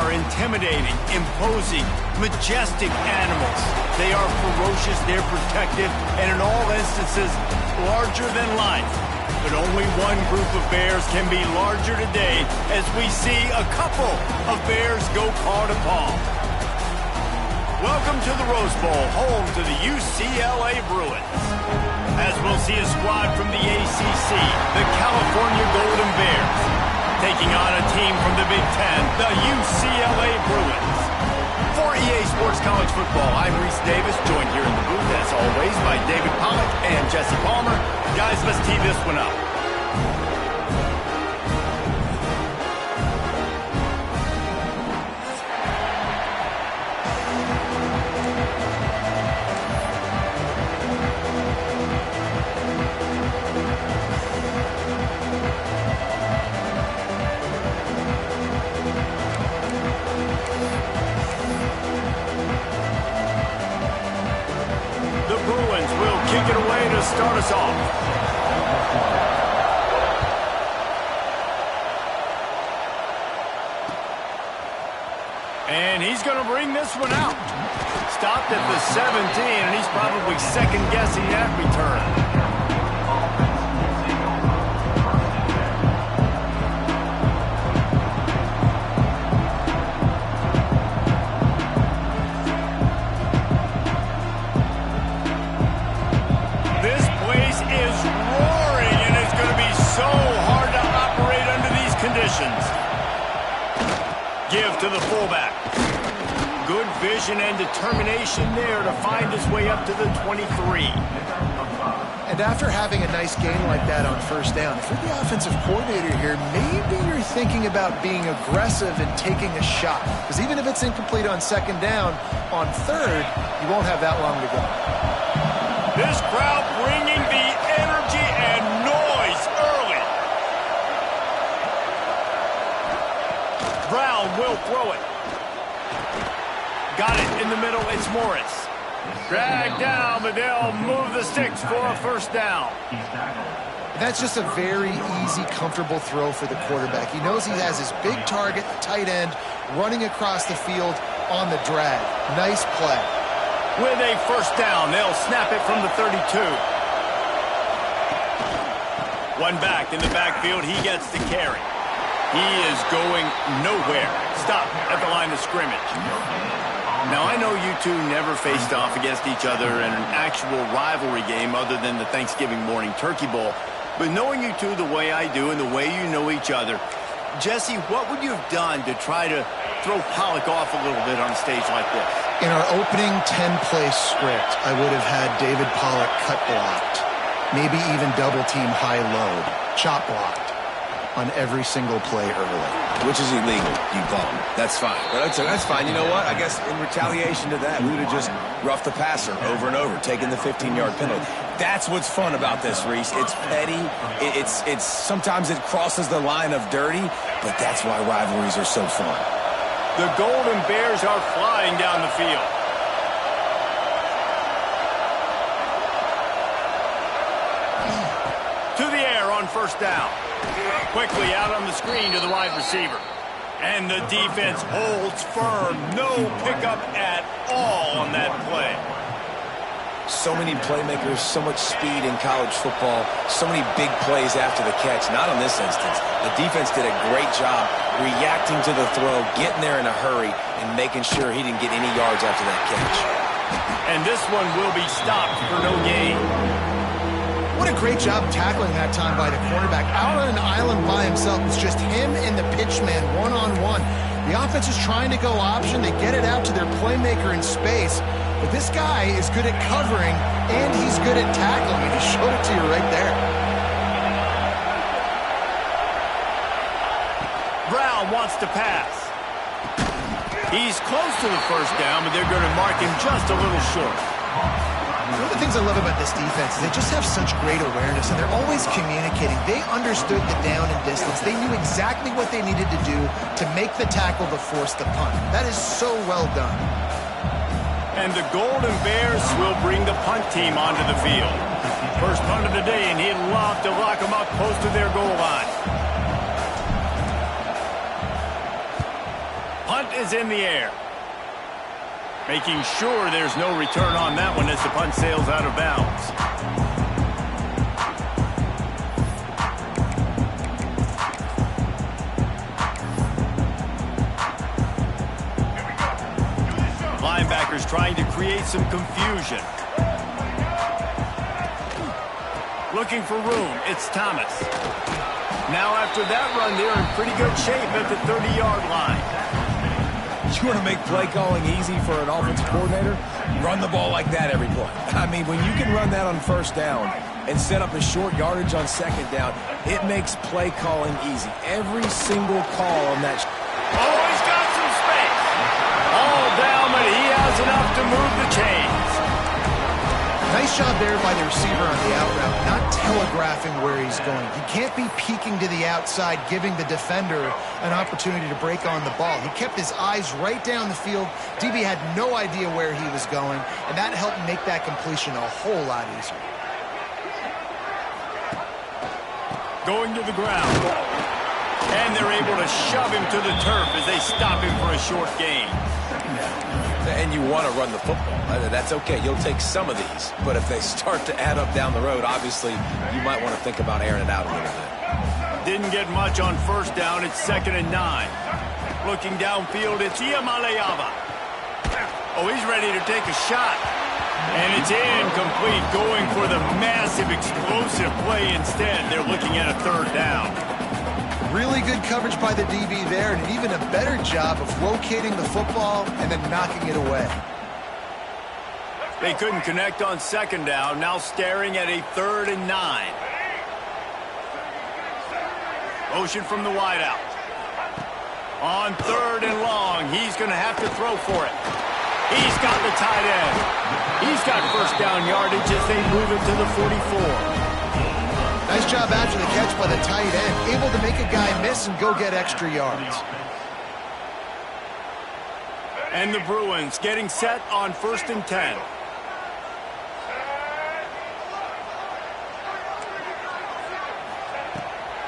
are intimidating, imposing, majestic animals. They are ferocious, they're protective, and in all instances, larger than life. But only one group of bears can be larger today as we see a couple of bears go paw to paw. Welcome to the Rose Bowl, home to the UCLA Bruins. As we'll see a squad from the ACC, the California Golden Bears, taking on a team from the Big Ten, the UCLA Bruins. For EA Sports College Football, I'm Reese Davis, joined here in the booth, as always, by David Pollack and Jesse Palmer. Guys, let's tee this one up. Kick it away to start us off. And he's going to bring this one out. Stopped at the 17, and he's probably second-guessing that return. Give to the fullback. Good vision and determination there to find his way up to the 23. And after having a nice game like that on first down, if you're the offensive coordinator here, maybe you're thinking about being aggressive and taking a shot. Because even if it's incomplete on second down, on third, you won't have that long to go. This crowd bringing the energy and noise early. Brown will throw it. Got it in the middle. It's Morris. Dragged down, but they'll move the sticks for a first down. That's just a very easy, comfortable throw for the quarterback. He knows he has his big target, the tight end, running across the field on the drag. Nice play. With a first down, they'll snap it from the 32. One back in the backfield. He gets the carry. He is going nowhere. Stop at the line of scrimmage. Now, I know you two never faced off against each other in an actual rivalry game other than the Thanksgiving morning Turkey Bowl. But knowing you two the way I do and the way you know each other, Jesse, what would you have done to try to throw Pollack off a little bit on a stage like this? In our opening 10-play script, I would have had David Pollack cut blocked. Maybe even double-team high-load, chop blocked on every single play early. Which is illegal, you bum. That's fine. But that's fine. You know what? I guess in retaliation to that, we would have just roughed the passer over and over, taking the 15-yard penalty. That's what's fun about this, Reese. It's petty. It's sometimes it crosses the line of dirty, but that's why rivalries are so fun. The Golden Bears are flying down the field. To the air on first down. Quickly out on the screen to the wide receiver. And the defense holds firm. No pickup at all on that play. So many playmakers, so much speed in college football, so many big plays after the catch. Not in this instance. The defense did a great job reacting to the throw, getting there in a hurry, and making sure he didn't get any yards after that catch. And this one will be stopped for no gain. What a great job tackling that time by the cornerback. Out on an island by himself. It's just him and the pitchman one-on-one. The offense is trying to go option. They get it out to their playmaker in space. But this guy is good at covering, and he's good at tackling. And he showed it to you right there. Brown wants to pass. He's close to the first down, but they're going to mark him just a little short. One of the things I love about this defense is they just have such great awareness, and they're always communicating. They understood the down and distance. They knew exactly what they needed to do to make the tackle to force the punt. That is so well done. And the Golden Bears will bring the punt team onto the field. First punt of the day, and he'd love to lock them up close to their goal line. Punt is in the air. Making sure there's no return on that one as the punt sails out of bounds. Linebackers trying to create some confusion. Looking for room. It's Thomas. Now after that run, they're in pretty good shape at the 30-yard line. You want to make play calling easy for an offensive coordinator? Run the ball like that every play. I mean, when you can run that on first down and set up a short yardage on second down, it makes play calling easy. Every single call on that. Oh, he's got some space. All down, but he has enough to move the chains. Nice job there by the receiver on the out route, not telegraphing where he's going. He can't be peeking to the outside, giving the defender an opportunity to break on the ball. He kept his eyes right down the field. DB had no idea where he was going, and that helped make that completion a whole lot easier. Going to the ground. And they're able to shove him to the turf as they stop him for a short gain. And you want to run the football. That's okay. You'll take some of these. But if they start to add up down the road, obviously, you might want to think about airing it out a little bit. Didn't get much on first down. It's 2nd and 9. Looking downfield, it's Iamaleava. Oh, he's ready to take a shot. And it's incomplete, going for the massive, explosive play instead. They're looking at a 3rd down. Really good coverage by the DB there, and an even a better job of locating the football and then knocking it away. They couldn't connect on 2nd down, now staring at a 3rd and 9. Motion from the wideout. On 3rd and long, he's going to have to throw for it. He's got the tight end. He's got first down yardage as they move it to the 44. Nice job after the catch by the tight end, able to make a guy miss and go get extra yards. And the Bruins getting set on 1st and 10.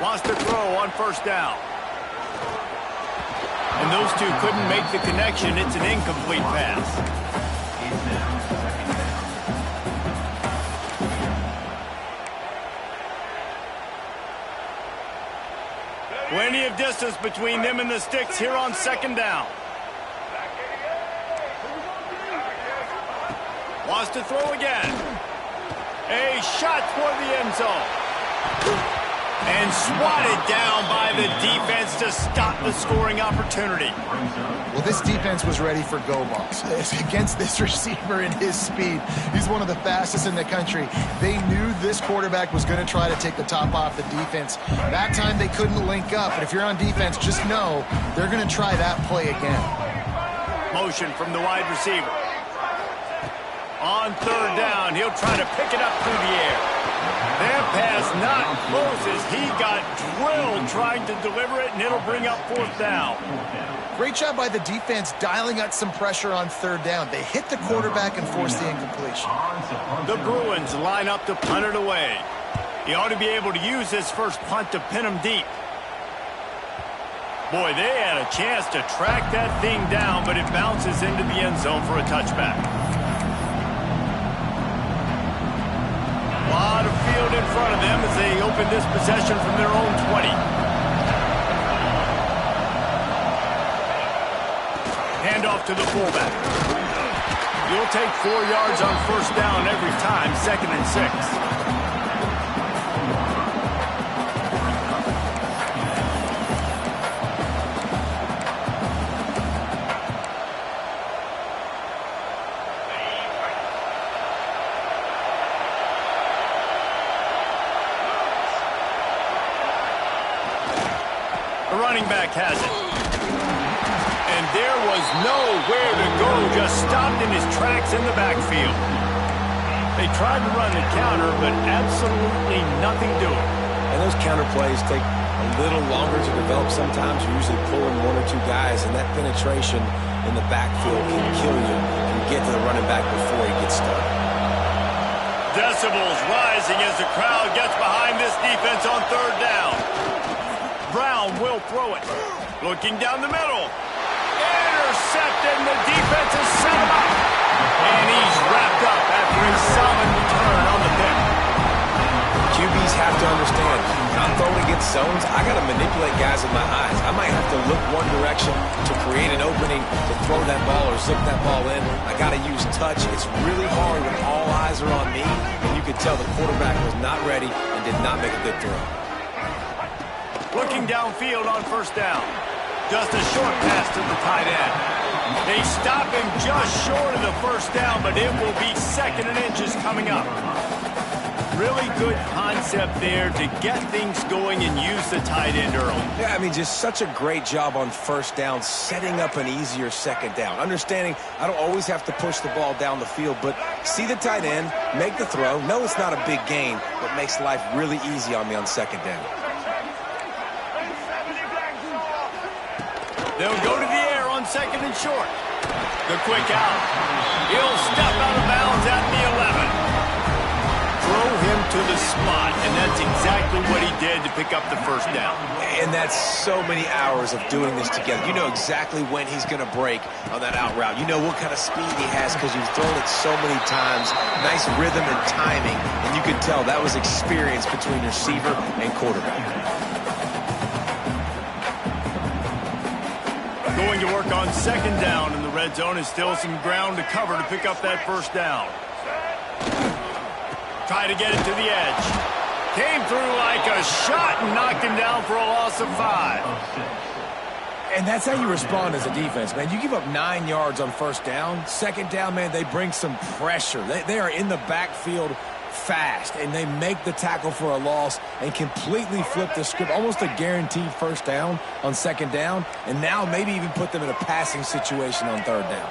Wants to throw on 1st down. And those two couldn't make the connection. It's an incomplete pass. Plenty of distance between them and the sticks here on 2nd down. Wants to throw again. A shot toward the end zone. And swatted down by the defense to stop the scoring opportunity. Well, this defense was ready for go balls. Against this receiver and his speed, he's one of the fastest in the country. They knew this quarterback was going to try to take the top off the defense. That time they couldn't link up, but if you're on defense, just know they're going to try that play again. Motion from the wide receiver. On 3rd down, he'll try to pick it up through the air. That pass not close as he got drilled trying to deliver it, and it'll bring up 4th down. Great job by the defense dialing out some pressure on 3rd down. They hit the quarterback and forced the incompletion. The Bruins line up to punt it away. He ought to be able to use this first punt to pin him deep. Boy, they had a chance to track that thing down, but it bounces into the end zone for a touchback. A lot of field in front of them as they open this possession from their own 20. Handoff to the fullback. You'll take 4 yards on 1st down every time, 2nd and 6. The running back has it. And there was nowhere to go, just stopped in his tracks in the backfield. They tried to run the counter, but absolutely nothing doing. And those counter plays take a little longer to develop sometimes. You're usually pulling 1 or 2 guys, and that penetration in the backfield can kill you. You can get to the running back before he gets started. Decibels rising as the crowd gets behind this defense on 3rd down. Brown will throw it. Looking down the middle. intercepted, and the defense has set him up. And he's wrapped up after a solid return on the pick. QBs have to understand, when I'm throwing against zones, I got to manipulate guys with my eyes. I might have to look one direction to create an opening to throw that ball or zip that ball in. I got to use touch. It's really hard when all eyes are on me, and you could tell the quarterback was not ready and did not make a good throw. Looking downfield on first down. Just a short pass to the tight end. They stop him just short of the first down, but it will be 2nd and inches coming up. Really good concept there to get things going and use the tight end early. Yeah, I mean, just such a great job on first down, setting up an easier 2nd down. Understanding I don't always have to push the ball down the field, but see the tight end, make the throw. No, it's not a big gain, but makes life really easy on me on 2nd down. They'll go to the air on 2nd and short. The quick out. He'll step out of bounds at the 11. Throw him to the spot, and that's exactly what he did to pick up the first down. And that's so many hours of doing this together. You know exactly when he's going to break on that out route. You know what kind of speed he has because you've thrown it so many times. Nice rhythm and timing, and you can tell that was experience between receiver and quarterback. Going to work on 2nd down in the red zone, is still some ground to cover to pick up that first down. Try to get it to the edge. Came through like a shot and knocked him down for a loss of 5. And that's how you respond as a defense, man. You give up 9 yards on first down. 2nd down, man, they bring some pressure. They are in the backfield fast, and they make the tackle for a loss and completely flip the script. Almost a guaranteed first down on 2nd down, and now maybe even put them in a passing situation on 3rd down.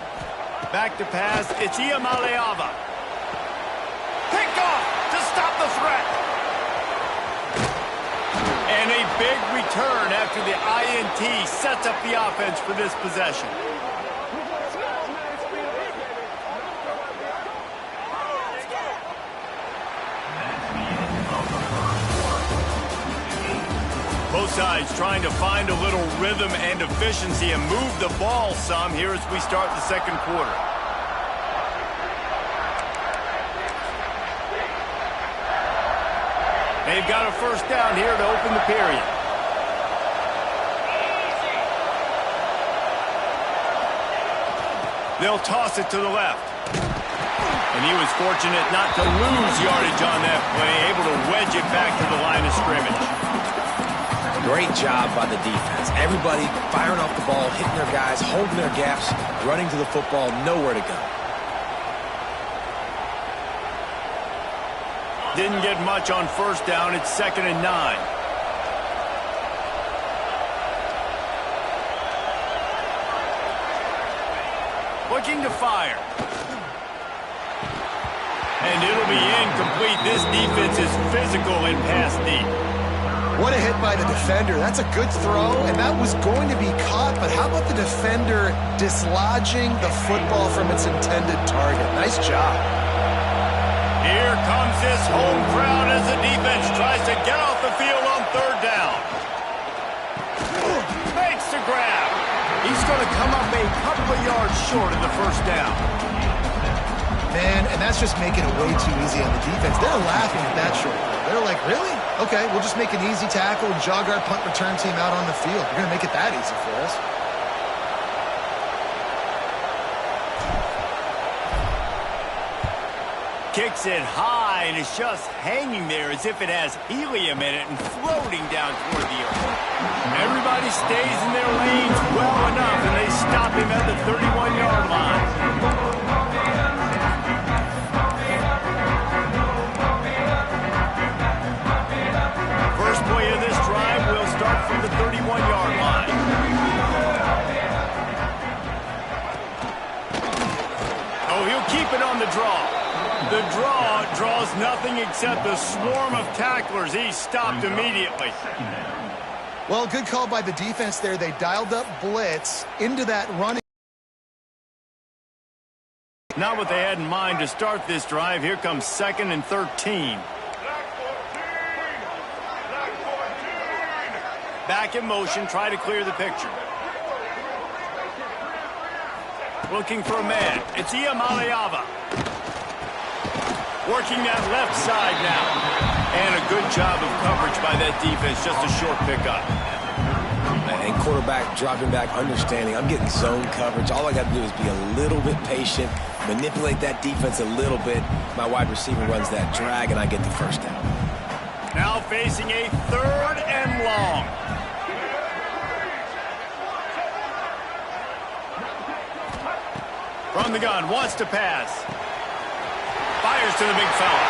Back to pass. It's Iamaleava. Pick off to stop the threat. And a big return after the INT sets up the offense for this possession. Both sides trying to find a little rhythm and efficiency and move the ball some here as we start the 2nd quarter. They've got a first down here to open the period. They'll toss it to the left. And he was fortunate not to lose yardage on that play, able to wedge it back to the line of scrimmage. Great job by the defense. Everybody firing off the ball, hitting their guys, holding their gaps, running to the football, nowhere to go. Didn't get much on first down. It's 2nd and 9. Looking to fire. And it'll be incomplete. This defense is physical and pass deep. What a hit by the defender. That's a good throw, and that was going to be caught, but how about the defender dislodging the football from its intended target? Nice job. Here comes this home crowd as the defense tries to get off the field on 3rd down. Makes the grab. He's going to come up a couple of yards short of the first down. Man, and that's just making it way too easy on the defense. They're laughing at that short throw. They're like, really? Okay, we'll just make an easy tackle and jog our punt return team out on the field. We're going to make it that easy for us. Kicks it high, and it's just hanging there as if it has helium in it and floating down toward the earth. Everybody stays in their lanes well enough, and they stop him at the 31-yard line. First play of this drive will start from the 31-yard line. Oh, he'll keep it on the draw. The draw draws nothing except a swarm of tacklers. He's stopped immediately. Well, good call by the defense there. They dialed up blitz into that running. Not what they had in mind to start this drive. Here comes 2nd and 13. Back in motion, try to clear the picture. Looking for a man. It's Iamaleava. Working that left side now. And a good job of coverage by that defense. Just a short pickup. And quarterback dropping back, understanding. I'm getting zone coverage. All I got to do is be a little bit patient, manipulate that defense a little bit. My wide receiver runs that drag, and I get the first down. Now facing a 3rd and long. From the gun, wants to pass. Fires to the big fella.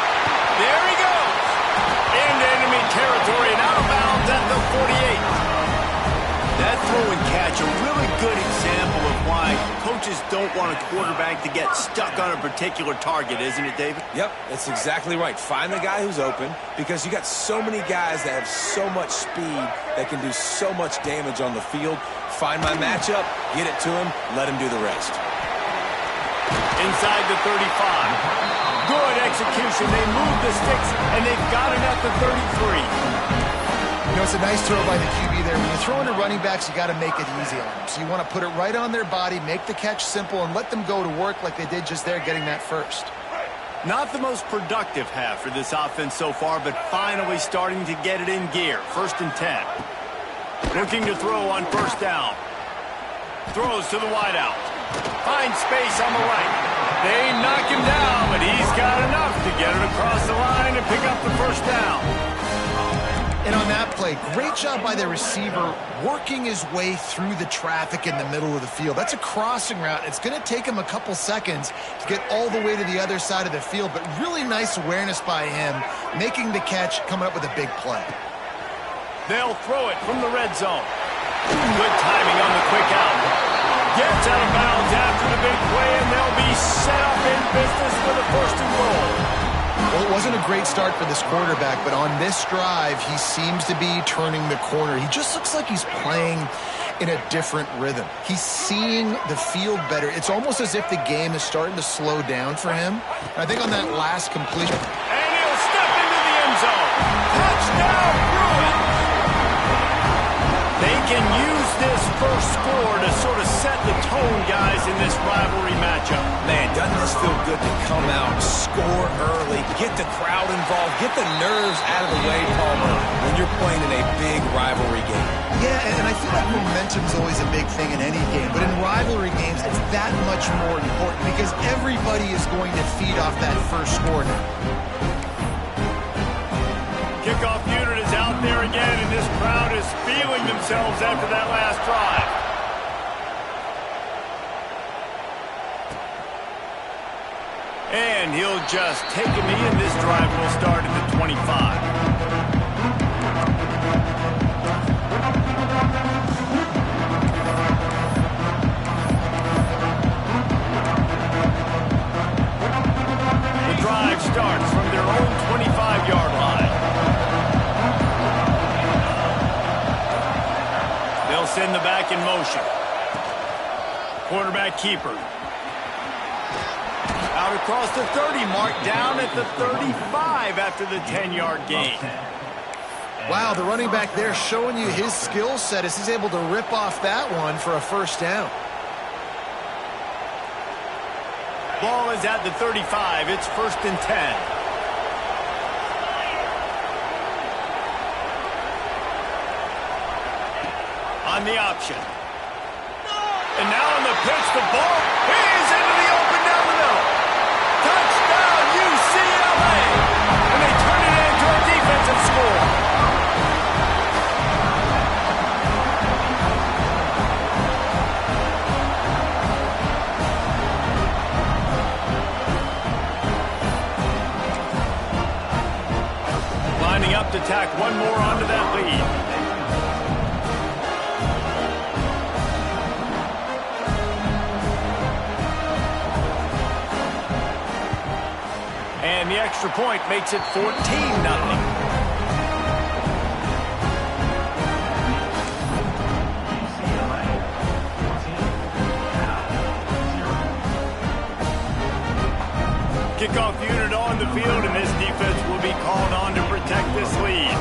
There he goes. Into enemy territory and out of bounds at the 48. That throw and catch, a really good example of why coaches don't want a quarterback to get stuck on a particular target, isn't it, David? Yep, that's exactly right. Find the guy who's open, because you got so many guys that have so much speed that can do so much damage on the field. Find my matchup, get it to him, let him do the rest. Inside the 35. Good execution. They move the sticks, and they've got it at the 33. You know, it's a nice throw by the QB there. When you throw into running backs, you got to make it easy on them. So you want to put it right on their body, make the catch simple, and let them go to work like they did just there, getting that first. Not the most productive half for this offense so far, but finally starting to get it in gear. 1st and 10. Looking to throw on 1st down. Throws to the wideout. Finds space on the right. They knock him down, but he's got enough to get it across the line and pick up the 1st down. And on that play, great job by the receiver working his way through the traffic in the middle of the field. That's a crossing route. It's going to take him a couple seconds to get all the way to the other side of the field, but really nice awareness by him, making the catch, coming up with a big play. They'll throw it from the red zone. Good timing on the quick out. Gets out of bounds after the big play, and they'll be set up in business for the 1st and goal. Well, it wasn't a great start for this quarterback, but on this drive, he seems to be turning the corner. He just looks like he's playing in a different rhythm. He's seeing the field better. It's almost as if the game is starting to slow down for him. And I think on that last completion... And he'll step into the end zone. Touchdown, Bruins! They can use this first score to sort of set the tone, guys, in this rivalry matchup. Man, doesn't this feel good to come out, score early, get the crowd involved, get the nerves out of the way, Palmer, when you're playing in a big rivalry game? Yeah, and I feel like momentum's always a big thing in any game, but in rivalry games, it's that much more important because everybody is going to feed off that first score now. Kickoff unit is out there again, and this crowd is feeling themselves after that last drive. And he'll just take a knee, and this drive will start at the 25. The drive starts from their own 25-yard line. They'll send the back in motion. Quarterback keeper. Out across the 30, mark down at the 35 after the 10-yard gain. Wow, the running back there showing you his skill set as he's able to rip off that one for a 1st down. Ball is at the 35. It's 1st and 10. On the option. And now on the pitch, the ball is into the open down the middle. Touchdown, UCLA! And they turn it into a defensive score. Lining up to tack one more onto that lead. And the extra point makes it 14-0. Kickoff unit on the field, and this defense will be called on to protect this lead.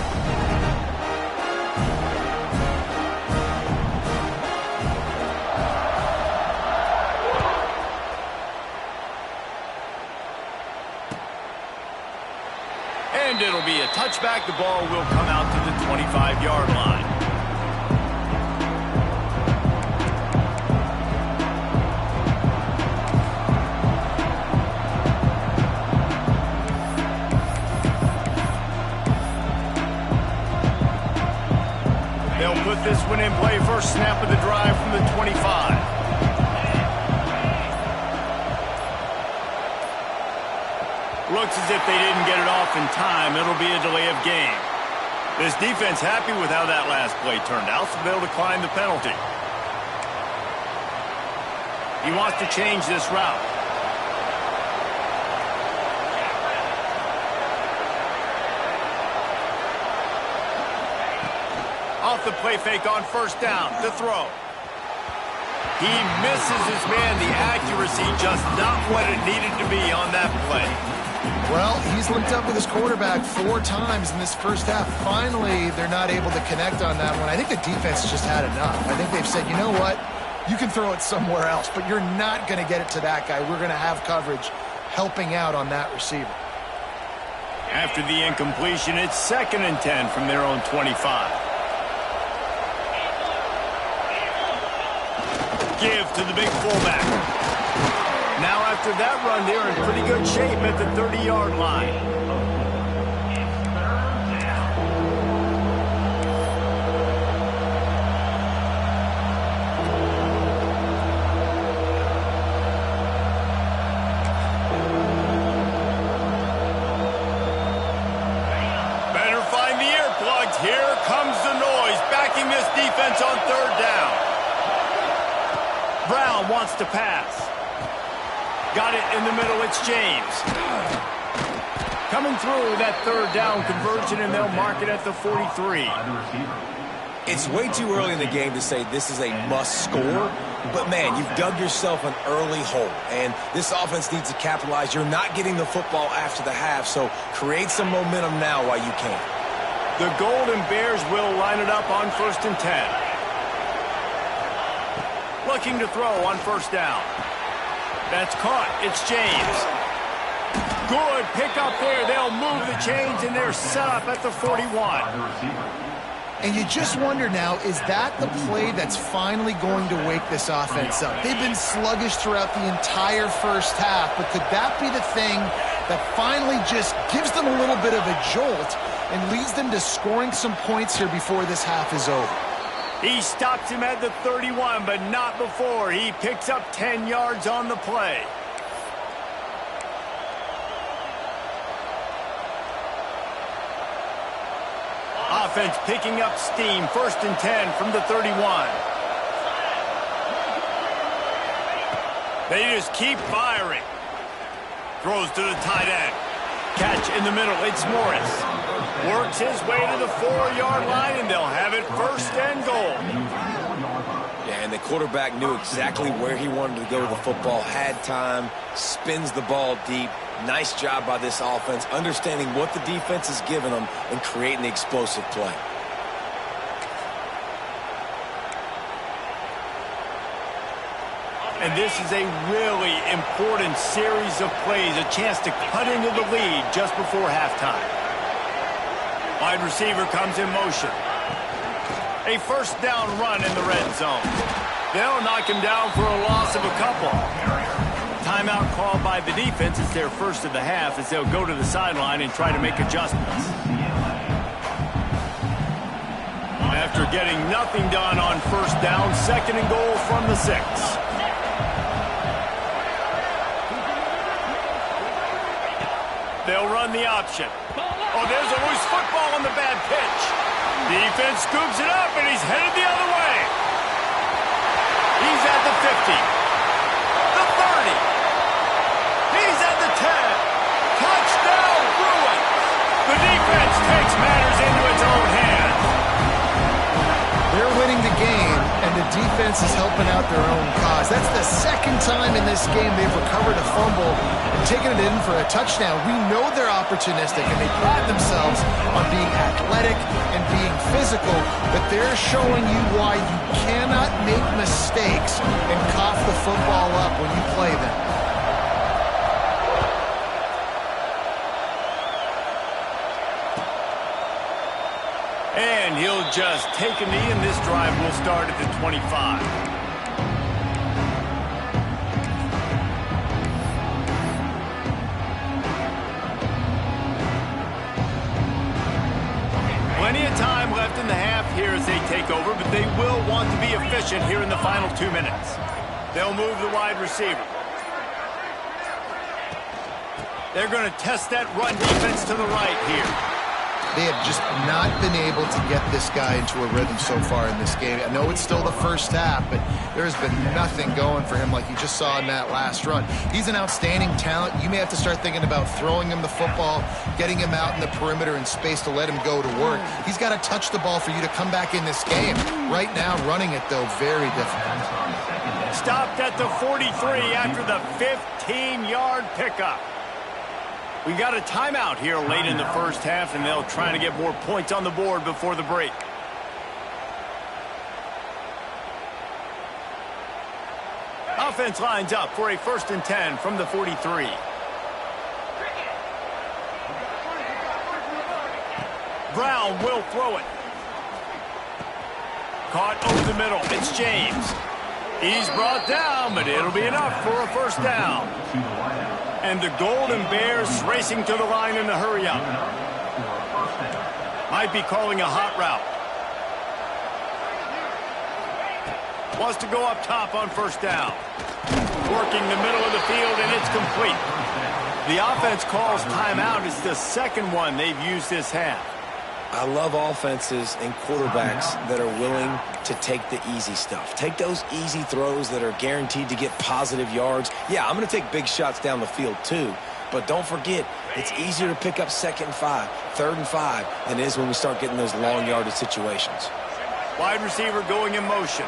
looks back, the ball will come out to the 25-yard line. They'll put this one in play. First snap of the drive from the 25. Looks as if they didn't get it off in time. It'll be a delay of game. This defense happy with how that last play turned out, so they'll decline the penalty. He wants to change this route. Off the play fake on first down to throw. He misses his man. The accuracy just not what it needed to be on that play. Well, he's linked up with his quarterback 4 times in this first half. Finally, they're not able to connect on that one. I think the defense just had enough. I think they've said, you know what? You can throw it somewhere else, but you're not going to get it to that guy. We're going to have coverage helping out on that receiver. After the incompletion, it's 2nd and 10 from their own 25. Give to the big fullback. Now after that run, they're in pretty good shape at the 30-yard line. Better find the earplugs. Here comes the noise, backing this defense on 3rd down. Brown wants to pass. Got it in the middle, it's James. Coming through that 3rd down conversion, and they'll mark it at the 43. It's way too early in the game to say this is a must score, but man, you've dug yourself an early hole, and this offense needs to capitalize. You're not getting the football after the half, so create some momentum now while you can. The Golden Bears will line it up on 1st and 10. Looking to throw on 1st down. That's caught. It's James. Good pick up there. They'll move the chains, and they're set up at the 41. And you just wonder now, is that the play that's finally going to wake this offense up? They've been sluggish throughout the entire first half, but could that be the thing that finally just gives them a little bit of a jolt and leads them to scoring some points here before this half is over? He stops him at the 31, but not before. He picks up 10 yards on the play. Offense picking up steam. 1st and 10 from the 31. They just keep firing. Throws to the tight end. Catch in the middle. It's Morris. Works his way to the 4-yard line, and they'll have it 1st and goal. Yeah, and the quarterback knew exactly where he wanted to go with the football, had time, spins the ball deep. Nice job by this offense, understanding what the defense is giving them and creating the explosive play. And this is a really important series of plays, a chance to cut into the lead just before halftime. Wide receiver comes in motion. A 1st down run in the red zone. They'll knock him down for a loss of a couple. Timeout called by the defense. It's their first of the half as they'll go to the sideline and try to make adjustments. After getting nothing done on 1st down, 2nd and goal from the 6. They'll run the option. Oh, there's a loose football on the bad pitch. Defense scoops it up, and he's headed the other way. He's at the 50. The 30. He's at the 10. Touchdown, Bruins. The defense takes matters into its own hands. They're winning the game, and the defense is helping out their own cause. That's the 2nd time in this game they've recovered a fumble and taken it in for a touchdown. We know they're opportunistic, and they pride themselves on being athletic and being physical, but they're showing you why you cannot make mistakes and cough the football up when you play them. And he'll just take a knee, and this drive will start at the 25. Plenty of time left in the half here as they take over, but they will want to be efficient here in the final 2 minutes. They'll move the wide receiver. They're going to test that run defense to the right here. They have just not been able to get this guy into a rhythm so far in this game. I know it's still the first half, but there's been nothing going for him like you just saw in that last run. He's an outstanding talent. You may have to start thinking about throwing him the football, getting him out in the perimeter in space to let him go to work. He's got to touch the ball for you to come back in this game. Right now, running it, though, very difficult. Stopped at the 43 after the 15-yard pickup. We got a timeout here late in the first half, and they'll try to get more points on the board before the break. Offense lines up for a 1st and 10 from the 43. Brown will throw it. Caught over the middle. It's James. He's brought down, but it'll be enough for a 1st down. And the Golden Bears racing to the line in the hurry-up. Might be calling a hot route. Wants to go up top on 1st down. Working the middle of the field, and it's complete. The offense calls timeout. It's the second one they've used this half. I love offenses and quarterbacks that are willing to take the easy stuff. Take those easy throws that are guaranteed to get positive yards. Yeah, I'm going to take big shots down the field too. But don't forget, it's easier to pick up 2nd and 5, 3rd and 5 than it is when we start getting those long yardage situations. Wide receiver going in motion.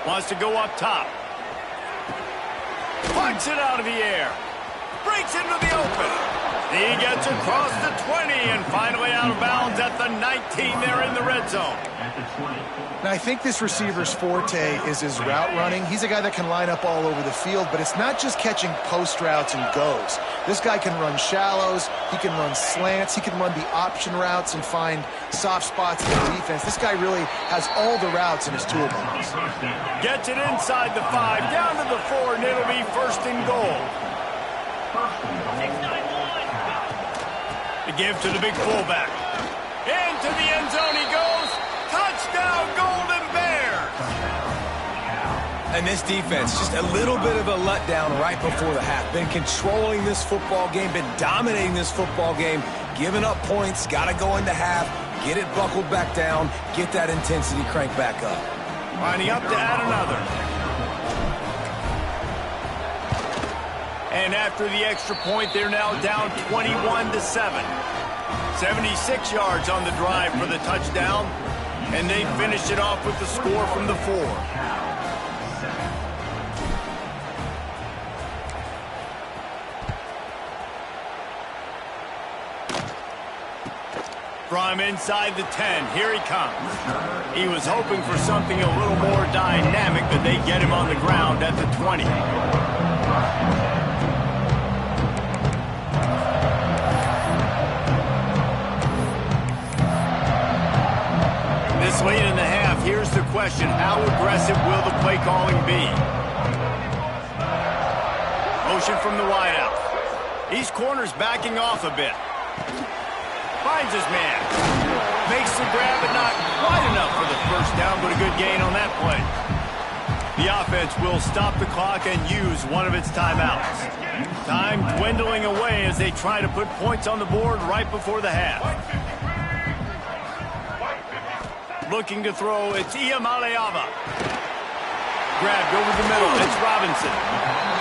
Wants to go up top. Punts it out of the air. Breaks into the open. He gets across the 20 and finally out of bounds at the 19 there in the red zone. Now, I think this receiver's forte is his route running. He's a guy that can line up all over the field, but it's not just catching post routes and goes. This guy can run shallows, he can run slants, he can run the option routes and find soft spots in the defense. This guy really has all the routes in his toolbox. Gets it inside the 5, down to the 4, and it'll be 1st and goal. The give to the big fullback. Into the end zone he goes. Touchdown, Golden Bears! And this defense, just a little bit of a letdown right before the half. Been controlling this football game, been dominating this football game, giving up points, got to go into half, get it buckled back down, get that intensity cranked back up. Lining up to add another. And after the extra point, they're now down 21-7. 76 yards on the drive for the touchdown, and they finished it off with the score from the 4. From inside the 10, here he comes. He was hoping for something a little more dynamic, but they get him on the ground at the 20. This late in the half, here's the question. How aggressive will the play calling be? Motion from the wideout. These corners backing off a bit. Finds his man. Makes the grab, but not quite enough for the 1st down, but a good gain on that play. The offense will stop the clock and use one of its timeouts. Time dwindling away as they try to put points on the board right before the half. Looking to throw, it's Iamaleava. Grabbed over the middle, it's Robinson.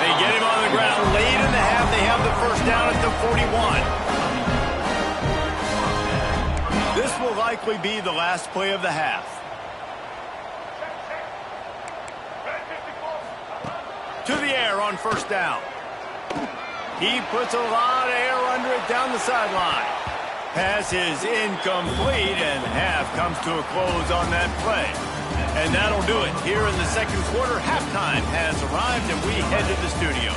They get him on the ground late in the half. They have the 1st down at the 41. This will likely be the last play of the half. To the air on 1st down. He puts a lot of air under it down the sideline. Pass is incomplete, and half comes to a close on that play. And that'll do it. Here in the 2nd quarter, halftime has arrived, and we head to the studio.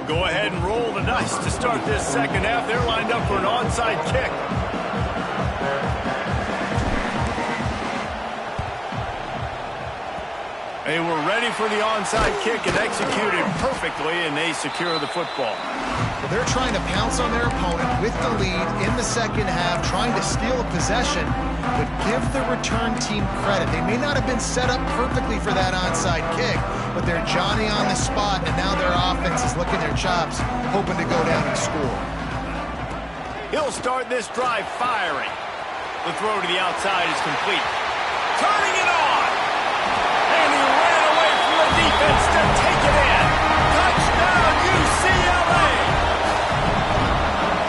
Go ahead and roll the dice to start this second half. They're lined up for an onside kick. They were ready for the onside kick and executed perfectly, and they secure the football. Well, they're trying to pounce on their opponent with the lead in the second half, trying to steal a possession, but give the return team credit. They may not have been set up perfectly for that onside kick, but they're Johnny on the spot, and now their offense is licking their chops, hoping to go down and score. He'll start this drive firing. The throw to the outside is complete. Turning it on! And he ran away from the defense to take it in. Touchdown, UCLA!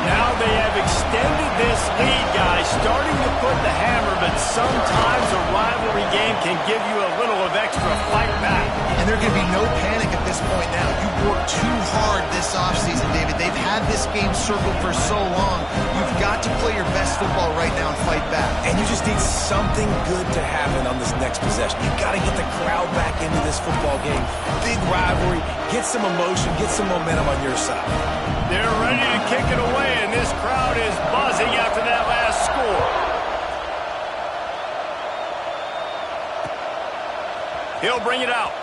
Now they have extended this lead, guys, starting to put the hammer, but sometimes a rivalry game can give you a little of extra fight back. And there can be no panic at this point now. You've worked too hard this offseason, David. They've had this game circled for so long. You've got to play your best football right now and fight back. And you just need something good to happen on this next possession. You've got to get the crowd back into this football game. Big rivalry. Get some emotion. Get some momentum on your side. They're ready to kick it away, and this crowd is buzzing after that last score. He'll bring it out.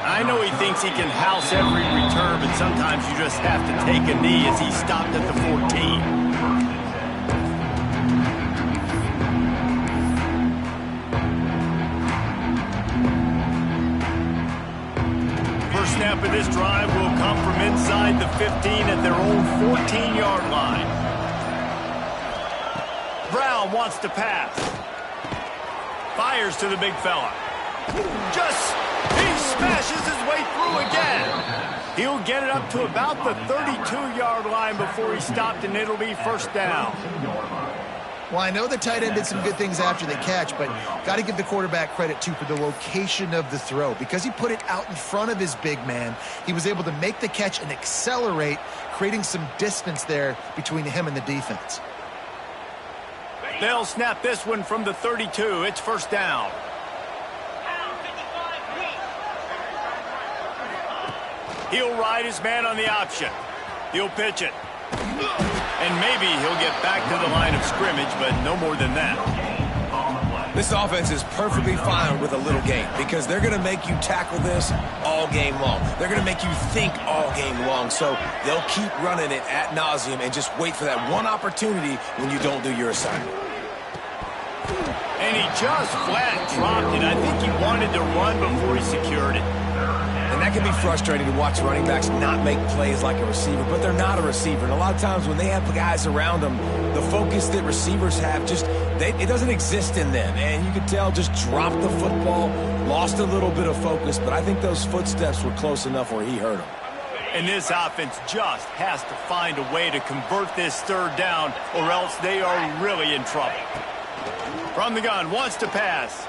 I know he thinks he can house every return, but sometimes you just have to take a knee as he stopped at the 14. Snap of this drive will come from inside the 15 at their own 14-yard line. Brown wants to pass. Fires to the big fella. He smashes his way through again. He'll get it up to about the 32-yard line before he stopped, and it'll be first down. Well, I know the tight end did some good things after the catch, but got to give the quarterback credit, too, for the location of the throw. Because he put it out in front of his big man, he was able to make the catch and accelerate, creating some distance there between him and the defense. They'll snap this one from the 32. It's first down. He'll ride his man on the option. He'll pitch it. And maybe he'll get back to the line of scrimmage, but no more than that. This offense is perfectly fine with a little game because they're going to make you tackle this all game long. They're going to make you think all game long. So they'll keep running it ad nauseum and just wait for that one opportunity when you don't do your assignment. And he just flat dropped it. I think he wanted to run before he secured it. And that can be frustrating to watch running backs not make plays like a receiver, but they're not a receiver. And a lot of times when they have guys around them, the focus that receivers have it doesn't exist in them. And you can tell just dropped the football, lost a little bit of focus, but I think those footsteps were close enough where he hurt him. And this offense just has to find a way to convert this third down, or else they are really in trouble. From the gun, wants to pass.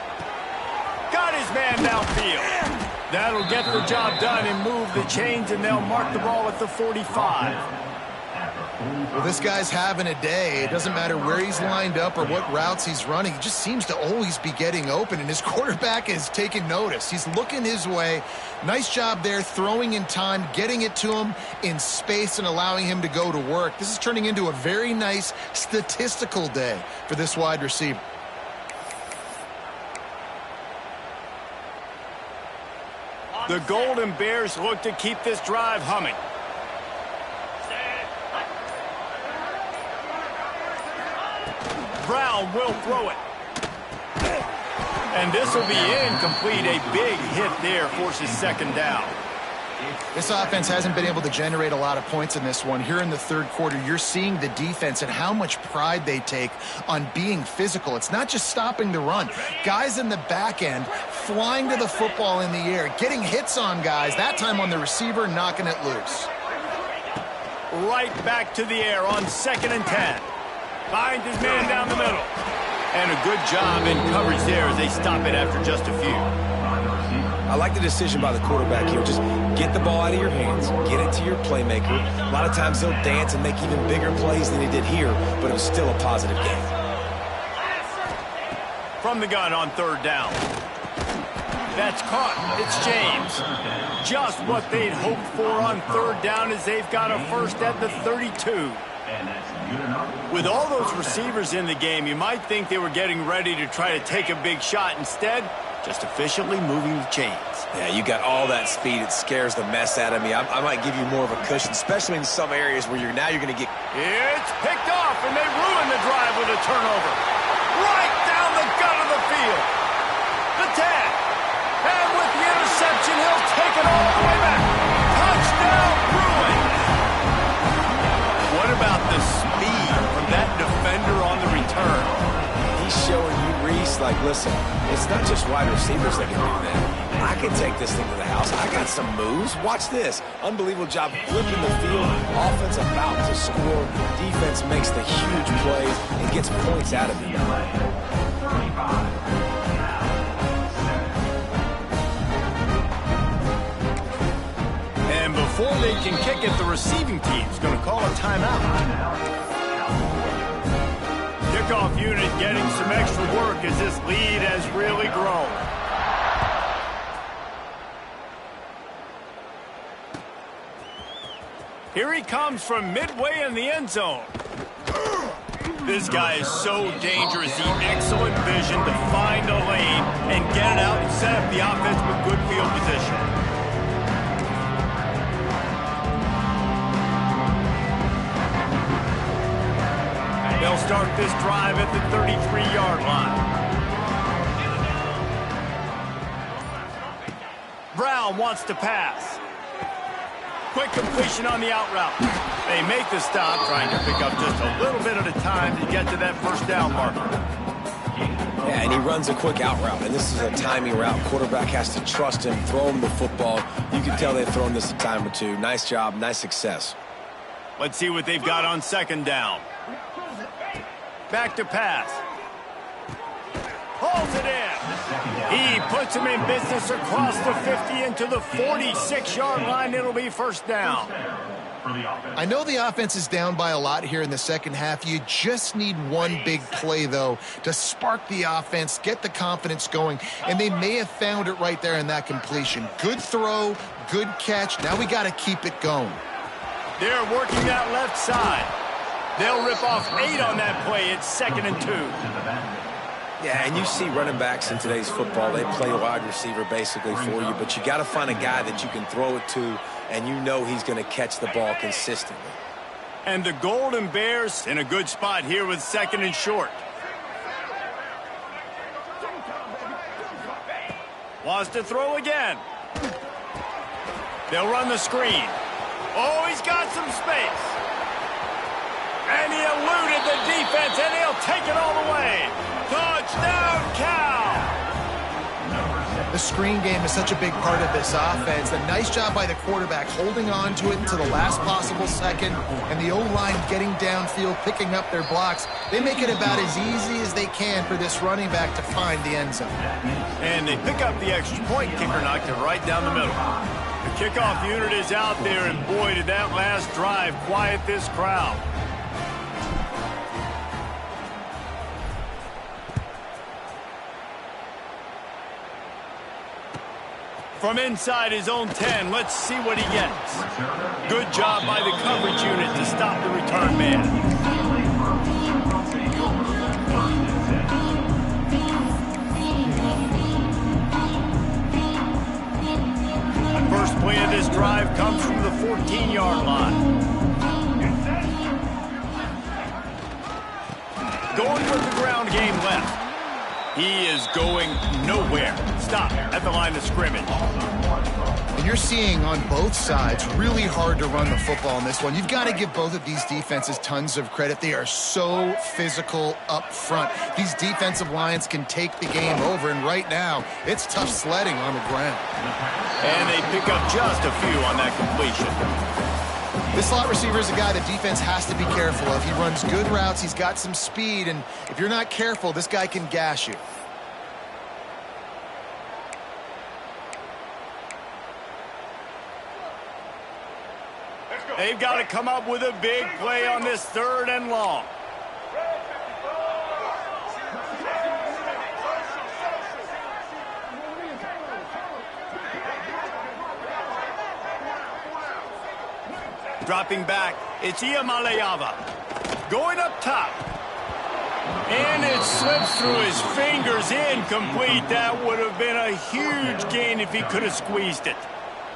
Got his man downfield. That'll get the job done and move the chains, and they'll mark the ball at the 45. Well, this guy's having a day. It doesn't matter where he's lined up or what routes he's running. He just seems to always be getting open, and his quarterback is taking notice. He's looking his way. Nice job there, throwing in time, getting it to him in space and allowing him to go to work. This is turning into a very nice statistical day for this wide receiver. The Golden Bears look to keep this drive humming. Brown will throw it. And this will be incomplete. A big hit there forces second down. This offense hasn't been able to generate a lot of points in this one. Here in the third quarter, you're seeing the defense and how much pride they take on being physical. It's not just stopping the run. Guys in the back end flying to the football in the air, getting hits on guys, that time on the receiver, knocking it loose. Right back to the air on 2nd and 10. Finds his man down the middle. And a good job in coverage there as they stop it after just a few. I like the decision by the quarterback here. Just get the ball out of your hands, get it to your playmaker. A lot of times they'll dance and make even bigger plays than he did here, but it was still a positive game. From the gun on 3rd down. That's caught. It's James. just what they'd hoped for on third down as they've got a first at the 32. With all those receivers in the game, you might think they were getting ready to try to take a big shot. Instead, just efficiently moving the chains. Yeah, you got all that speed. It scares the mess out of me. I might give you more of a cushion, especially in some areas where you're going to get... It's picked off, and they ruin the drive with a turnover. Right down the gut of the field. The tag. And with the interception, he'll take it all the way back. Touchdown, Bruins. What about the speed from that defender on the return? He's showing you, Reese, like, listen, it's not just wide receivers that can do that. I can take this thing to the house. I got some moves. Watch this. Unbelievable job flipping the field. Offense about to score. Defense makes the huge plays and gets points out of it. And before they can kick it, the receiving team's going to call a timeout. Kickoff unit getting some extra work as this lead has really grown. Here he comes from midway in the end zone. This guy is so dangerous. The excellent vision to find a lane and get it out and set up the offense with good field position. They'll start this drive at the 33-yard line. Brown wants to pass. Quick completion on the out route. They make the stop, trying to pick up just a little bit at a time to get to that first down marker. Yeah, and he runs a quick out route, and this is a timing route. Quarterback has to trust him, throw him the football. You can tell they've thrown this a time or two. Nice job, nice success. Let's see what they've got on second down. Back to pass. Pulls it in. He puts him in business across the 50 into the 46-yard line. It'll be first down. I know the offense is down by a lot here in the second half. You just need one big play, though, to spark the offense, get the confidence going, and they may have found it right there in that completion. Good throw, good catch. Now we got to keep it going. They're working that left side. They'll rip off 8 on that play. It's 2nd and 2. Yeah, and you see running backs in today's football, they play wide receiver basically for you, but you got to find a guy that you can throw it to, and you know he's going to catch the ball consistently. And the Golden Bears in a good spot here with 2nd and short. Wants to throw again. They'll run the screen. Oh, he's got some space. And he eluded the defense, and he'll take it all the way. Touchdown, Cal! The screen game is such a big part of this offense. A nice job by the quarterback holding on to it until the last possible second, and the O-line getting downfield, picking up their blocks. They make it about as easy as they can for this running back to find the end zone. And they pick up the extra point. Kicker knocked it right down the middle. The kickoff unit is out there, and boy, did that last drive quiet this crowd. From inside his own 10, let's see what he gets. Good job by the coverage unit to stop the return man. First play of this drive comes from the 14-yard line. Going with the ground game left. He is going nowhere. Stop at the line of scrimmage. And you're seeing on both sides really hard to run the football in this one. You've got to give both of these defenses tons of credit. They are so physical up front. These defensive lines can take the game over, and right now it's tough sledding on the ground. And they pick up just a few on that completion. This slot receiver is a guy the defense has to be careful of. He runs good routes, he's got some speed, and if you're not careful, this guy can gash you. They've got to come up with a big play on this 3rd and long. Dropping back, it's Iamaleava. Going up top. And it slips through his fingers, incomplete. That would have been a huge gain if he could have squeezed it.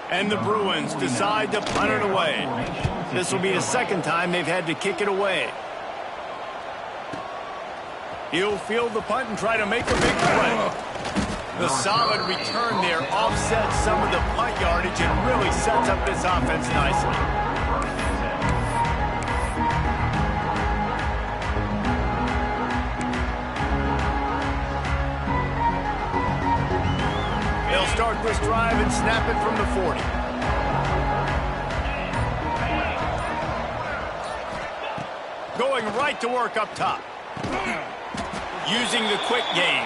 And the Bruins decide to punt it away. This will be the second time they've had to kick it away. He'll field the punt and try to make a big play. The solid return there offsets some of the punt yardage and really sets up this offense nicely. They'll start this drive and snap it from the 40. Going right to work up top. Using the quick game.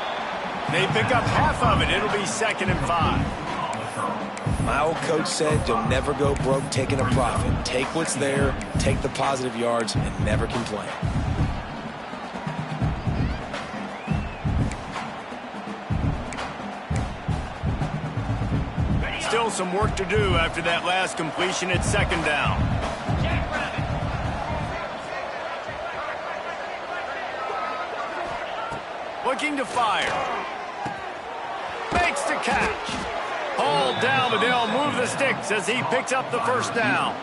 They pick up half of it. It'll be 2nd and 5. My old coach said you'll never go broke taking a profit. Take what's there, take the positive yards, and never complain. Still some work to do after that last completion at 2nd down. Looking to fire. Makes the catch. Hauled down, but they'll move the sticks as he picks up the 1st down.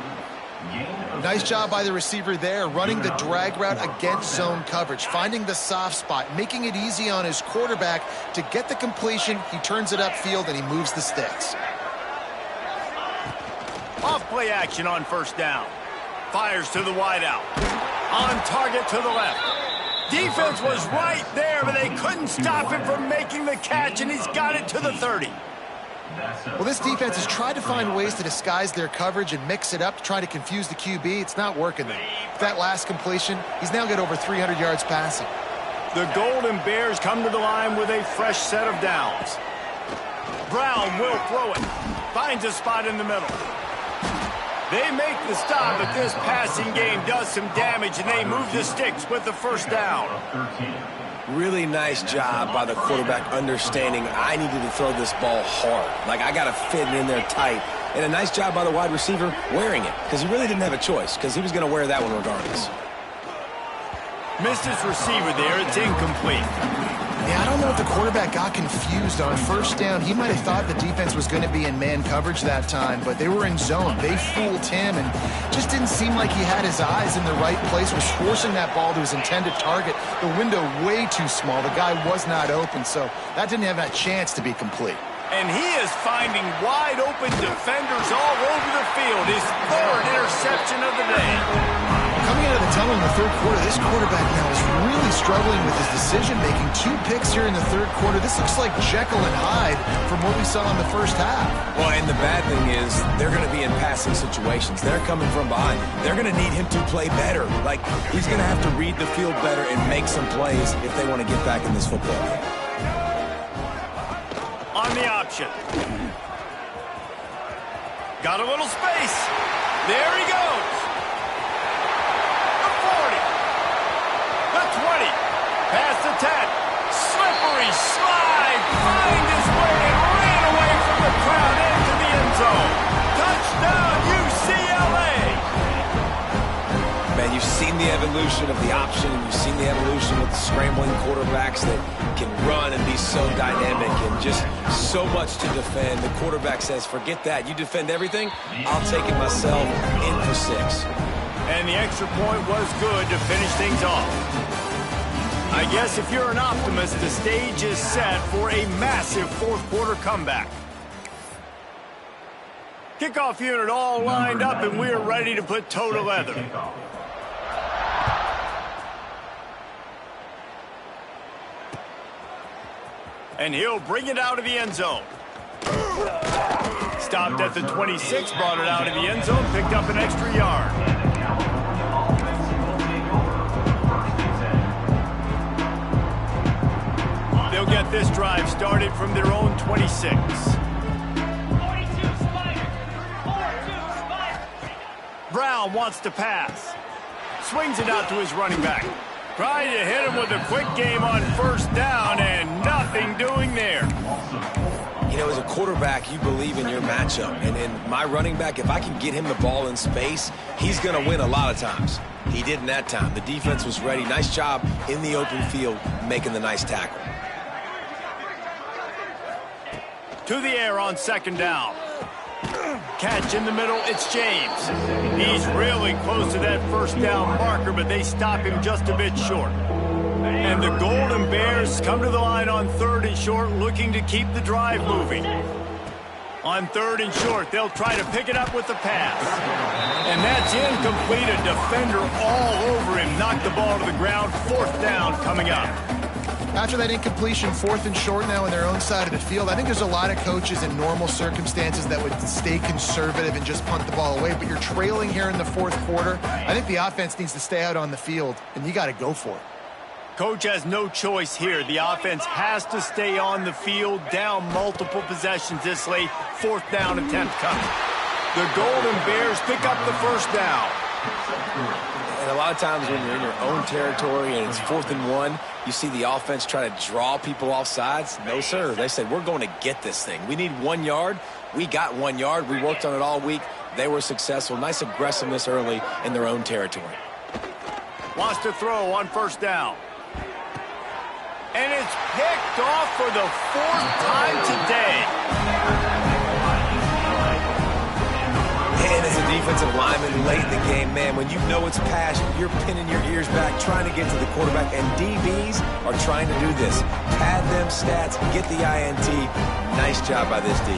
Nice job by the receiver there, running the drag route against zone coverage, finding the soft spot, making it easy on his quarterback to get the completion. He turns it upfield, and he moves the sticks. Off play action on 1st down. Fires to the wideout. On target to the left. Defense was right there, but they couldn't stop him from making the catch, and he's got it to the 30. Well, this defense has tried to find ways to disguise their coverage and mix it up to try to confuse the QB. It's not working there. That last completion, he's now got over 300 yards passing. The Golden Bears come to the line with a fresh set of downs. Brown will throw it. Finds a spot in the middle. They make the stop, but this passing game does some damage, and they move the sticks with the 1st down. Really nice job by the quarterback understanding I needed to throw this ball hard. Like, I got to fit it in there tight. And a nice job by the wide receiver wearing it, because he really didn't have a choice, because he was going to wear that one regardless. Missed his receiver there. It's incomplete. Yeah, I don't know if the quarterback got confused on 1st down. He might have thought the defense was going to be in man coverage that time, but they were in zone. They fooled him and just didn't seem like he had his eyes in the right place, was forcing that ball to his intended target. The window way too small. The guy was not open, so that didn't have that chance to be complete. And he is finding wide open defenders all over the field. His 3rd interception of the day. Coming out of the tunnel in the 3rd quarter, this quarterback now is really struggling with his decision-making. 2 picks here in the 3rd quarter. This looks like Jekyll and Hyde from what we saw in the 1st half. Well, and the bad thing is they're going to be in passing situations. They're coming from behind. They're going to need him to play better. Like, he's going to have to read the field better and make some plays if they want to get back in this football game. On the option. Got a little space. There he goes. The 40. The 20. Past the 10. Slippery slide. Find his way and ran away from the crowd into the end zone. Touchdown, UCLA. Man, you've seen the evolution of the option, and you've seen the evolution with the scrambling quarterbacks that can run and be so dynamic and just so much to defend. The quarterback says, forget that. You defend everything, I'll take it myself, in for 6. And the extra point was good to finish things off. I guess if you're an optimist, the stage is set for a massive 4th quarter comeback. Kickoff unit all lined up, and we're ready to put toe to leather. And he'll bring it out of the end zone. Stopped at the 26, brought it out of the end zone, picked up an extra yard. They'll get this drive started from their own 26. Brown wants to pass. Swings it out to his running back. Trying to hit him with a quick game on 1st down, and nothing doing there. You know, as a quarterback, you believe in your matchup. And in my running back, if I can get him the ball in space, he's going to win a lot of times. He didn't that time. The defense was ready. Nice job in the open field making the nice tackle. To the air on second down. Catch in the middle, it's James. He's really close to that first down marker, but they stop him just a bit short. And the Golden Bears come to the line on 3rd and short, looking to keep the drive moving. On 3rd and short, they'll try to pick it up with the pass. And that's incomplete. A defender all over him. Knocked the ball to the ground. 4th down coming up. After that incompletion, 4th and short now on their own side of the field, I think there's a lot of coaches in normal circumstances that would stay conservative and just punt the ball away. But you're trailing here in the 4th quarter. I think the offense needs to stay out on the field, and you got to go for it. Coach has no choice here. The offense has to stay on the field, down multiple possessions this late. 4th down attempt coming. The Golden Bears pick up the first down. And a lot of times when you're in your own territory and it's 4th and 1, you see the offense try to draw people off sides. No, sir. They said, we're going to get this thing. We need 1 yard. We got 1 yard. We worked on it all week. They were successful. Nice aggressiveness early in their own territory. Wants to throw on first down. And it's picked off for the 4th time today. And as a defensive lineman late in the game, man, when you know it's passion, you're pinning your ears back, trying to get to the quarterback, and DBs are trying to do this. Pad them stats, get the INT. Nice job by this D.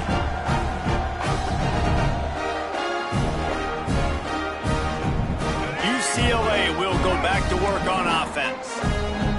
UCLA will go back to work on offense.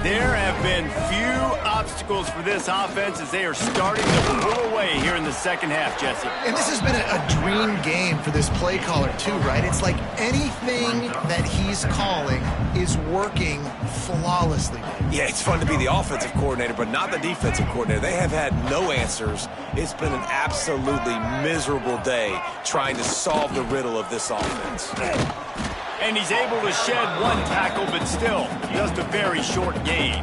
There have been few obstacles for this offense as they are starting to pull away here in the second half, Jesse. And this has been a dream game for this play caller, too, right? It's like anything that he's calling is working flawlessly. Yeah, it's fun to be the offensive coordinator, but not the defensive coordinator. They have had no answers. It's been an absolutely miserable day trying to solve the riddle of this offense. And he's able to shed 1 tackle, but still, just a very short gain.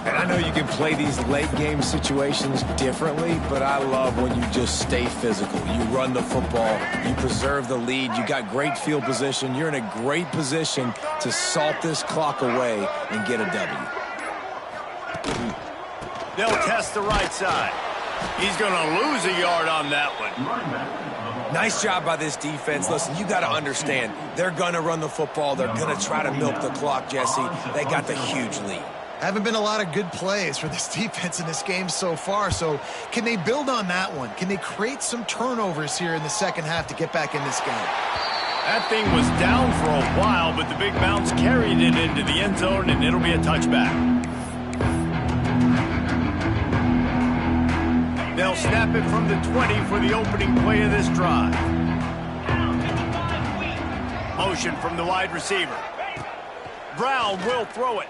And I know you can play these late game situations differently, but I love when you just stay physical. You run the football, you preserve the lead, you got great field position, you're in a great position to salt this clock away and get a W. They'll test the right side. He's going to lose a yard on that one. Nice job by this defense. Listen, you got to understand, they're going to run the football. They're going to try to milk the clock, Jesse. They got the huge lead. Haven't been a lot of good plays for this defense in this game so far, so can they build on that one? Can they create some turnovers here in the second half to get back in this game? That thing was down for a while, but the big bounce carried it into the end zone, and it'll be a touchback. They'll snap it from the 20 for the opening play of this drive. Motion from the wide receiver. Brown will throw it.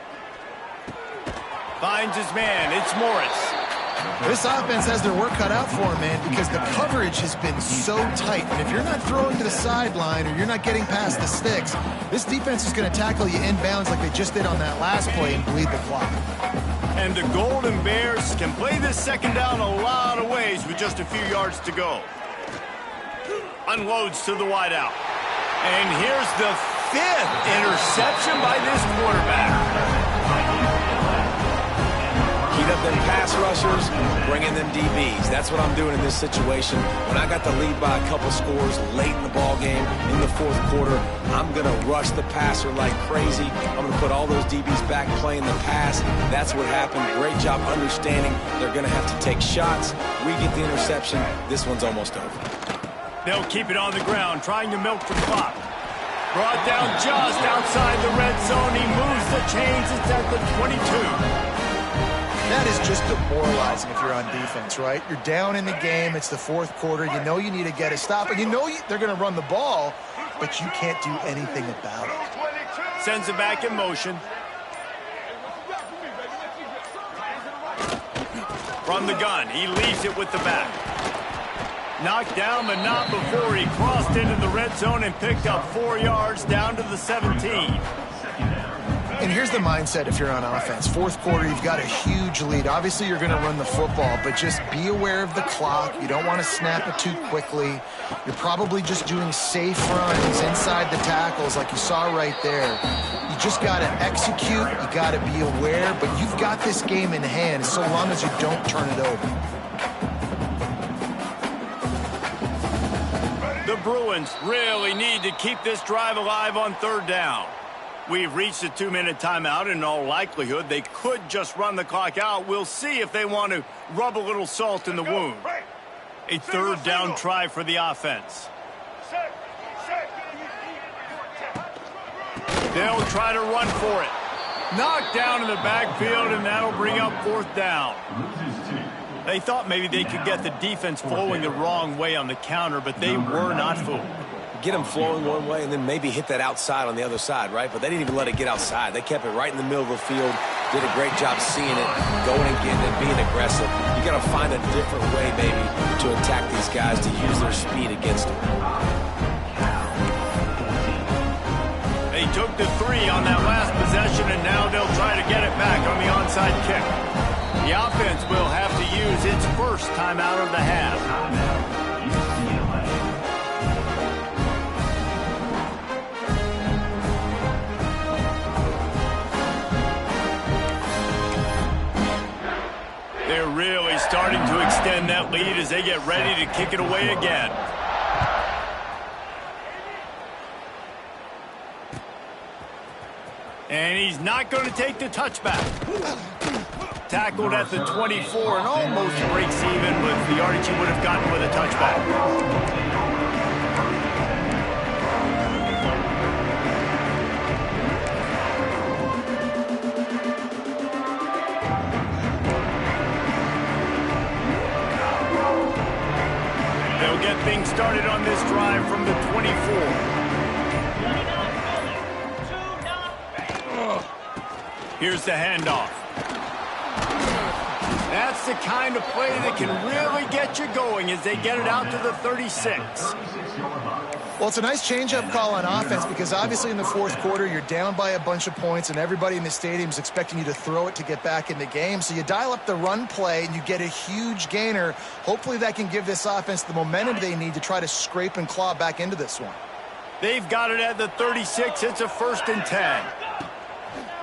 Finds his man. It's Morris. This offense has their work cut out for them, man, because the coverage has been so tight. And if you're not throwing to the sideline or you're not getting past the sticks, this defense is going to tackle you inbounds like they just did on that last play and bleed the clock. And the Golden Bears can play this second down a lot of ways with just a few yards to go. Unloads to the wideout. And here's the 5th interception by this quarterback. Heat up them pass rushers, bring in them DBs. That's what I'm doing in this situation. When I got the lead by a couple scores late in the ball game, in the 4th quarter, I'm going to rush the passer like crazy. I'm going to put all those DBs back playing the pass. That's what happened. Great job understanding they're going to have to take shots. We get the interception. This one's almost over. They'll keep it on the ground, trying to milk the clock. Brought down just outside the red zone. He moves the chains. It's at the 22. That is just demoralizing if you're on defense, right? You're down in the game. It's the 4th quarter. You know you need to get a stop, and you know they're going to run the ball, but you can't do anything about it. Sends it back in motion. From the gun, he leaves it with the back. Knocked down, but not before he crossed into the red zone and picked up 4 yards down to the 17. And And here's the mindset if you're on offense. Fourth quarter, you've got a huge lead. Obviously, you're going to run the football, but just be aware of the clock. You don't want to snap it too quickly. You're probably just doing safe runs inside the tackles like you saw right there. You just got to execute. You got to be aware, but you've got this game in hand so long as you don't turn it over. The Bruins really need to keep this drive alive on third down. We've reached a 2-minute timeout, and in all likelihood, they could just run the clock out. We'll see if they want to rub a little salt in the wound. A third down try for the offense. They'll try to run for it. Knocked down in the backfield, and that'll bring up fourth down. They thought maybe they could get the defense flowing the wrong way on the counter, but they were not fooled. Get them flowing one way and then maybe hit that outside on the other side, right? But they didn't even let it get outside. They kept it right in the middle of the field, did a great job seeing it, going and getting it, being aggressive. You got to find a different way, maybe, to attack these guys, to use their speed against them. They took the 3 on that last possession, and now they'll try to get it back on the onside kick. The offense will have to use its first timeout of the half. They're really starting to extend that lead as they get ready to kick it away again. And he's not going to take the touchback. Tackled at the 24 and almost breaks even with the yardage he would have gotten with a touchback. They'll get things started on this drive from the 24. Here's the handoff. That's the kind of play that can really get you going as they get it out to the 36. Well, it's a nice change-up call on offense because obviously in the fourth quarter you're down by a bunch of points and everybody in the stadium is expecting you to throw it to get back in the game. So you dial up the run play and you get a huge gainer. Hopefully that can give this offense the momentum they need to try to scrape and claw back into this one. They've got it at the 36. It's a 1st and 10.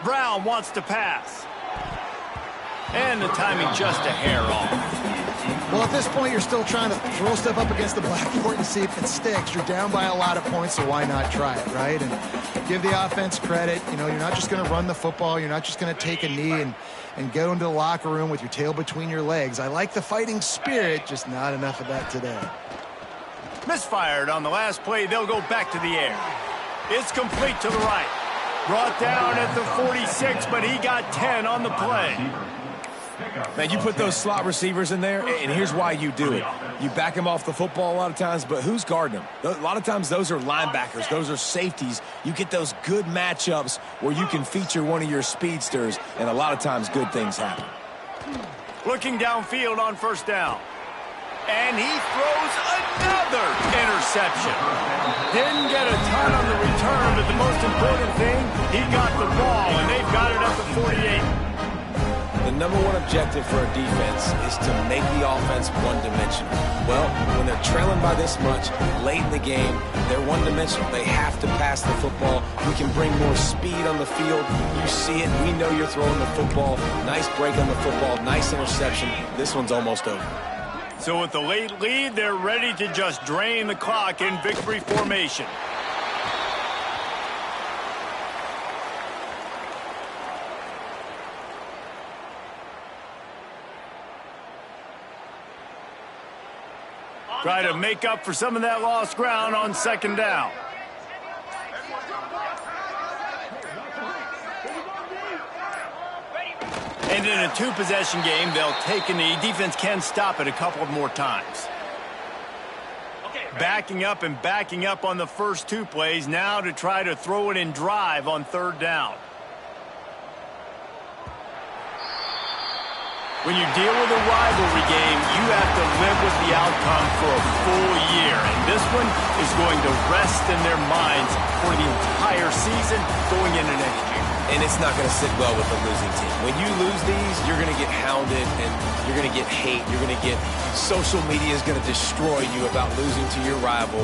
Brown wants to pass. And the timing just a hair off. Well, at this point, you're still trying to throw stuff up against the blackboard and see if it sticks. You're down by a lot of points, so why not try it, right? And give the offense credit. You know, you're not just going to run the football. You're not just going to take a knee and go into the locker room with your tail between your legs. I like the fighting spirit, just not enough of that today. Misfired on the last play. They'll go back to the air. It's complete to the right. Brought down at the 46, but he got 10 on the play. Man, you put those slot receivers in there, and here's why you do it. You back them off the football a lot of times, but who's guarding them? A lot of times those are linebackers. Those are safeties. You get those good matchups where you can feature one of your speedsters, and a lot of times good things happen. Looking downfield on 1st down. And he throws another interception. Didn't get a ton on the return, but the most important thing, he got the ball, and they've got it at the 48. The number one objective for a defense is to make the offense one-dimensional. Well, when they're trailing by this much, late in the game, they're one-dimensional. They have to pass the football. We can bring more speed on the field. You see it. We know you're throwing the football. Nice break on the football. Nice interception. This one's almost over. So with the late lead, they're ready to just drain the clock in victory formation. Try to make up for some of that lost ground on 2nd down. And in a 2-possession game, they'll take a knee. Defense can stop it a couple of more times. Backing up and backing up on the first 2 plays now to try to throw it in drive on 3rd down. When you deal with a rivalry game, you have to live with the outcome for a full year. And this one is going to rest in their minds for the entire season going into next year. and it's not going to sit well with the losing team. When you lose these, you're going to get hounded, and you're going to get hate. You're going to get social media is going to destroy you about losing to your rival.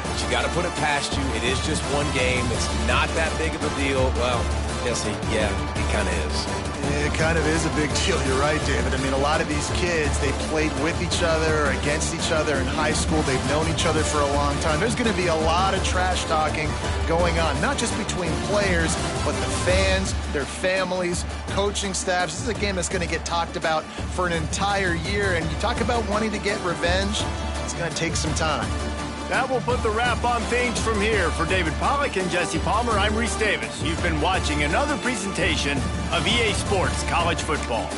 But you got to put it past you. It is just one game. It's not that big of a deal. Well, yeah, it kind of is. It kind of is a big deal. You're right, David. I mean, a lot of these kids, they played with each other, against each other in high school. They've known each other for a long time. There's going to be a lot of trash talking going on, not just between players, but the fans, their families, coaching staffs. This is a game that's going to get talked about for an entire year. And you talk about wanting to get revenge, it's going to take some time. That will put the wrap on things from here. For David Pollack and Jesse Palmer, I'm Reese Davis. You've been watching another presentation of EA Sports College Football.